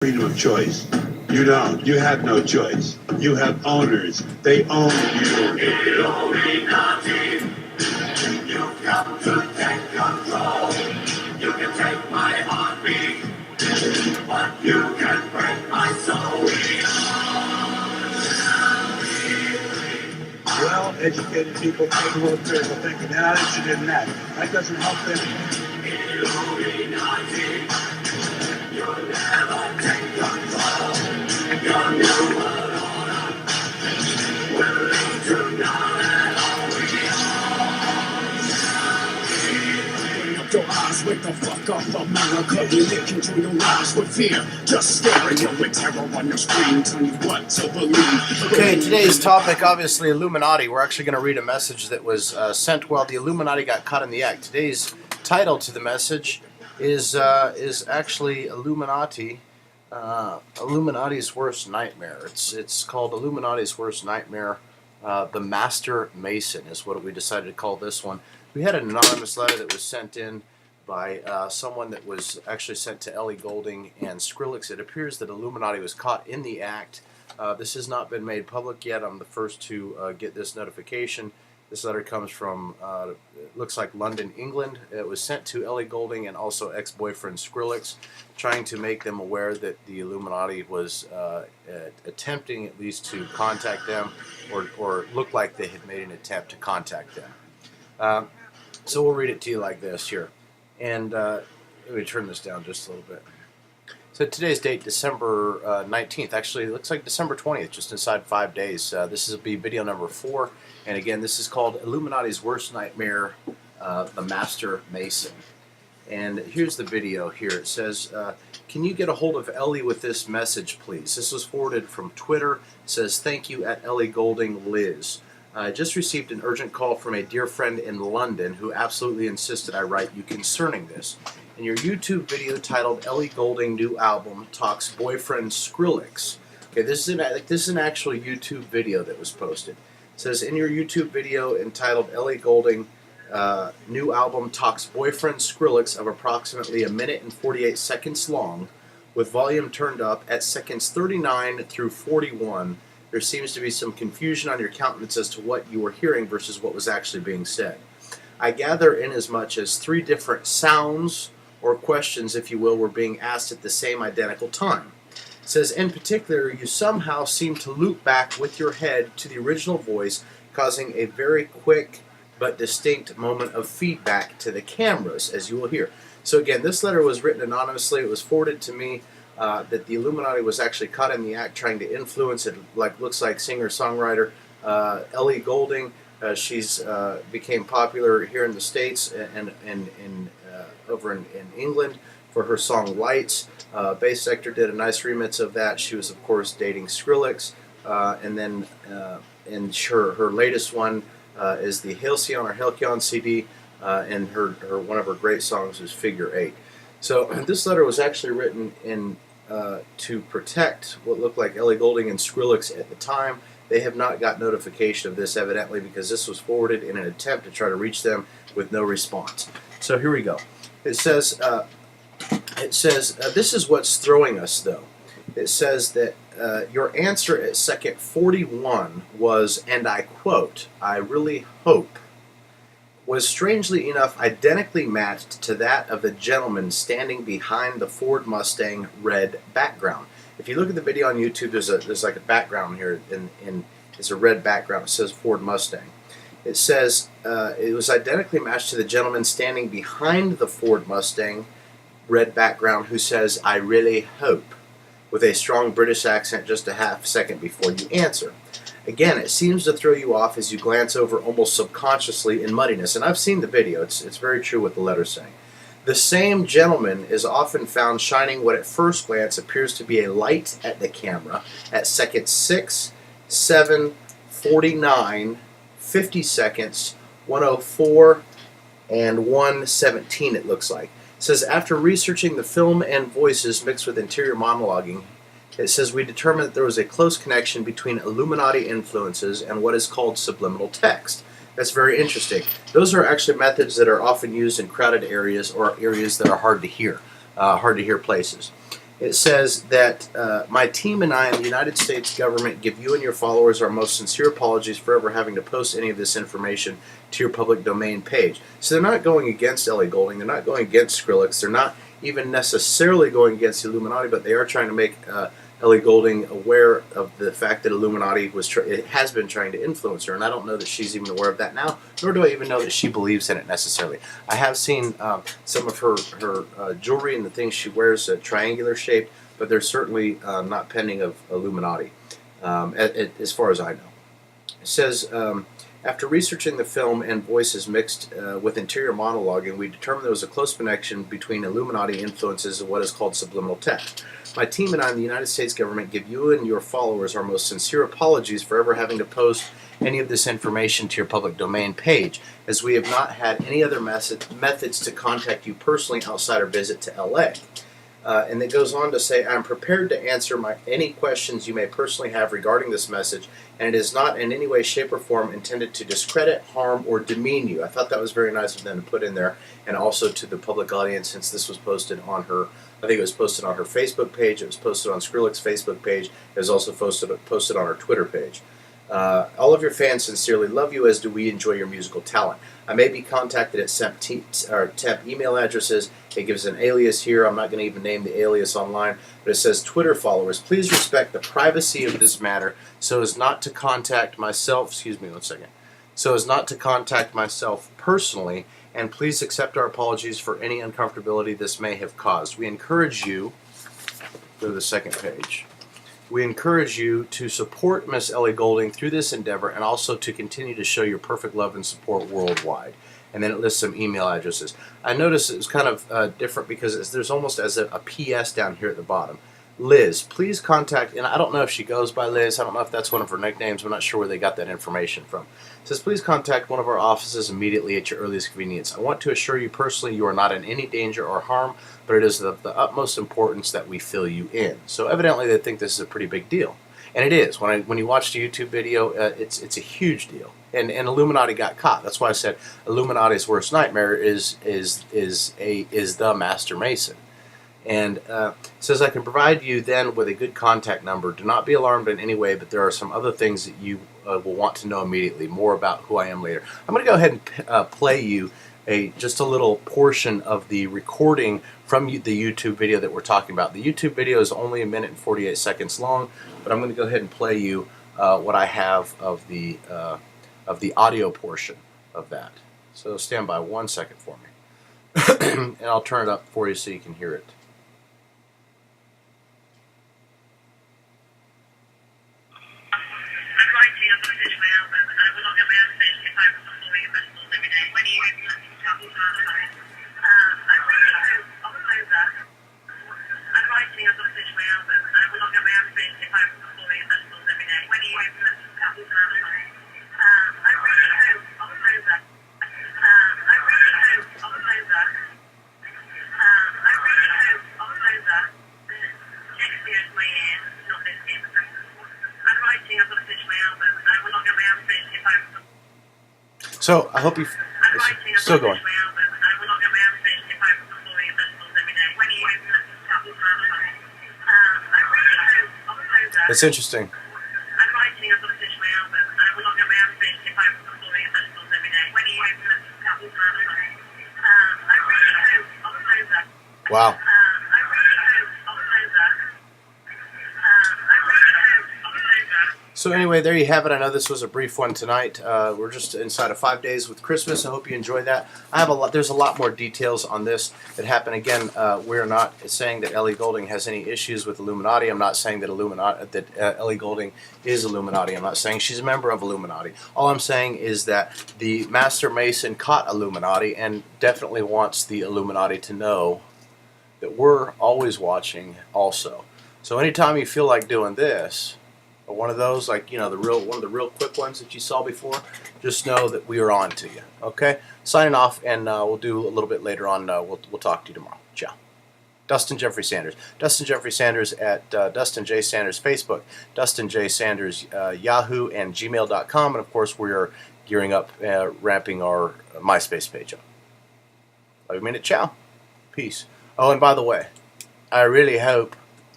freedom of choice. You don't. You have no choice. You have owners. They own you. Illuminati, you've got to take control. You can take my heartbeat, but you can break my soul. Well-educated people capable of critical thinking. They're not interested in that. That doesn't help them. Illuminati, you'll never take control. Your new world order will lead to none at all. Open up your eyes, wake the fuck up, America. You can't control your lives with fear. Just staring you with terror on your screen, telling you what to believe. Okay, today's topic, obviously, Illuminati. We're actually going to read a message that was sent while the Illuminati got caught in the act. Today's title to the message is actually Illuminati. Illuminati's Worst Nightmare. It's called Illuminati's Worst Nightmare. The Master Mason is what we decided to call this one. We had an anonymous letter that was sent in by someone that was actually sent to Ellie Goulding and Skrillex. It appears that Illuminati was caught in the act. This has not been made public yet. I'm the first to get this notification. This letter comes from, it looks like London, England. It was sent to Ellie Goulding and also ex-boyfriend Skrillex, trying to make them aware that the Illuminati was attempting at least to contact them, or looked like they had made an attempt to contact them. So we'll read it to you like this here. And let me turn this down just a little bit. So today's date, December 19th. Actually, it looks like December 20th, just inside 5 days. This will be video number 4. And again, this is called Illuminati's Worst Nightmare, the Master Mason. And here's the video here. It says, can you get a hold of Ellie with this message, please? This was forwarded from Twitter. It says, thank you at Ellie Goulding Liz. I just received an urgent call from a dear friend in London who absolutely insisted I write you concerning this. In your YouTube video titled Ellie Goulding New Album talks Boyfriend Skrillex. Okay, this is an actual YouTube video that was posted. It says, in your YouTube video entitled Ellie Goulding New Album talks Boyfriend Skrillex of approximately 1 minute and 48 seconds long, with volume turned up at seconds 39 through 41. There seems to be some confusion on your countenance as to what you were hearing versus what was actually being said. I gather inasmuch as 3 different sounds or questions, if you will, were being asked at the same identical time. It says, in particular, you somehow seem to loop back with your head to the original voice, causing a very quick but distinct moment of feedback to the cameras, as you will hear. So again, this letter was written anonymously. It was forwarded to me that the Illuminati was actually caught in the act trying to influence it. Looks like singer-songwriter Ellie Goulding. She's became popular here in the States and over in England for her song Lights. Bass Sector did a nice remix of that. She was, of course, dating Skrillex. And then her latest one is the Halcyon or Halcyon CD, and her one of her great songs is Figure 8. So this letter was actually written in to protect what looked like Ellie Goulding and Skrillex at the time. They have not got notification of this, evidently, because this was forwarded in an attempt to try to reach them with no response. So here we go. It says, this is what's throwing us, though. It says that your answer at second 41 was, and I quote, I really hope, was strangely enough identically matched to that of the gentleman standing behind the Ford Mustang red background. If you look at the video on YouTube, there's like a background here, and it's a red background. It says Ford Mustang. It says it was identically matched to the gentleman standing behind the Ford Mustang red background who says, I really hope, with a strong British accent just a half second before you answer. Again, it seems to throw you off as you glance over almost subconsciously in muddiness. And I've seen the video. It's very true what the letter's saying. The same gentleman is often found shining what at first glance appears to be a light at the camera at seconds 6, 7, 49, 50 seconds, 104, and 117 it looks like. It says, after researching the film and voices mixed with interior monologuing, it says we determined that there was a close connection between Illuminati influences and what is called subliminal text. That's very interesting. Those are actually methods that are often used in crowded areas or areas that are hard to hear places. It says that my team and I and the United States government give you and your followers our most sincere apologies for ever having to post any of this information to your public domain page. So they're not going against Ellie Goulding. They're not going against Skrillex. They're not even necessarily going against the Illuminati, but they are trying to make Ellie Goulding aware of the fact that Illuminati has been trying to influence her, and I don't know that she's even aware of that now, nor do I even know that she believes in it necessarily. I have seen some of her jewelry and the things she wears triangular shaped, but they're certainly not pending of Illuminati, as far as I know. It says, after researching the film and voices mixed with interior monologuing, we determined there was a close connection between Illuminati influences and what is called subliminal text. My team and I and the United States government give you and your followers our most sincere apologies for ever having to post any of this information to your public domain page, as we have not had any other methods to contact you personally outside our visit to LA. And it goes on to say, I'm prepared to answer any questions you may personally have regarding this message, and it is not in any way, shape, or form intended to discredit, harm, or demean you. I thought that was very nice of them to put in there, and also to the public audience, since this was posted on her, I think it was posted on her Facebook page, it was posted on Skrillex's Facebook page, it was also posted on her Twitter page. All of your fans sincerely love you, as do we enjoy your musical talent. I may be contacted at temp email addresses. It gives an alias here. I'm not going to even name the alias online, but it says, Twitter followers, please respect the privacy of this matter so as not to contact myself, so as not to contact myself personally, and please accept our apologies for any uncomfortability this may have caused. We encourage you, go to the second page. We encourage you to support Miss Ellie Goulding through this endeavor, and also to continue to show your perfect love and support worldwide. And then it lists some email addresses. I noticed it was kind of different because there's almost as a PS down here at the bottom. Liz, please contact, and I don't know if she goes by Liz, I don't know if that's one of her nicknames, I'm not sure where they got that information from. It says, please contact one of our offices immediately at your earliest convenience. I want to assure you personally you are not in any danger or harm, but it is of the utmost importance that we fill you in. So evidently they think this is a pretty big deal. And it is. When you watch the YouTube video, it's a huge deal. And Illuminati got caught. That's why I said Illuminati's worst nightmare is the Master Mason. And it says, I can provide you then with a good contact number. Do not be alarmed in any way, but there are some other things that you will want to know immediately. More about who I am later. I'm going to go ahead and play you just a little portion of the recording from the YouTube video that we're talking about. The YouTube video is only 1 minute and 48 seconds long, but I'm going to go ahead and play you what I have of the audio portion of that. So stand by 1 second for me, and I'll turn it up for you so you can hear it. I'm writing a message for my album, and I will not get my own finished if I'm performing at festivals every day. When are you going to travel to Ireland? I really hope October. I'm writing a message for my album, and I will not get my own finished if I'm performing at festivals every day. When are you going to travel to Ireland? I really hope October. I really hope October. I really hope October. Next year is my year, not this year. I'm writing a message for my album, and I will not get my own finished if I'm. So I hope you. I'm writing a Still message going. for my album, and I will not get my own finished if I'm performing at festivals every day. When are you going to travel to Ireland? I really hope October. It's interesting. I'm writing a message for my album, and I will not get my own finished if I'm performing at festivals every day. When are you going to travel to Ireland? I really hope October. Wow. I really hope October. I really hope October. So anyway, there you have it. I know this was a brief one tonight. We're just inside of 5 days with Christmas. I hope you enjoyed that. I have a lot. There's a lot more details on this that happen. Again, we're not saying that Ellie Goulding has any issues with Illuminati. I'm not saying that Ellie Goulding is Illuminati. I'm not saying she's a member of Illuminati. All I'm saying is that the Master Mason caught Illuminati and definitely wants the Illuminati to know that we're always watching also. So anytime you feel like doing this, or one of those, like, one of the real quick ones that you saw before, just know that we are on to you. Okay? Signing off, and we'll do a little bit later on. We'll talk to you tomorrow. Ciao. Dustin Jeffrey Sanders. Dustin Jeffrey Sanders at Dustin J. Sanders Facebook, Dustin J. Sanders Yahoo, and gmail.com. And of course, we are gearing up, ramping our MySpace page up. Have a minute. Ciao. Peace. Oh, and by the way, I really hope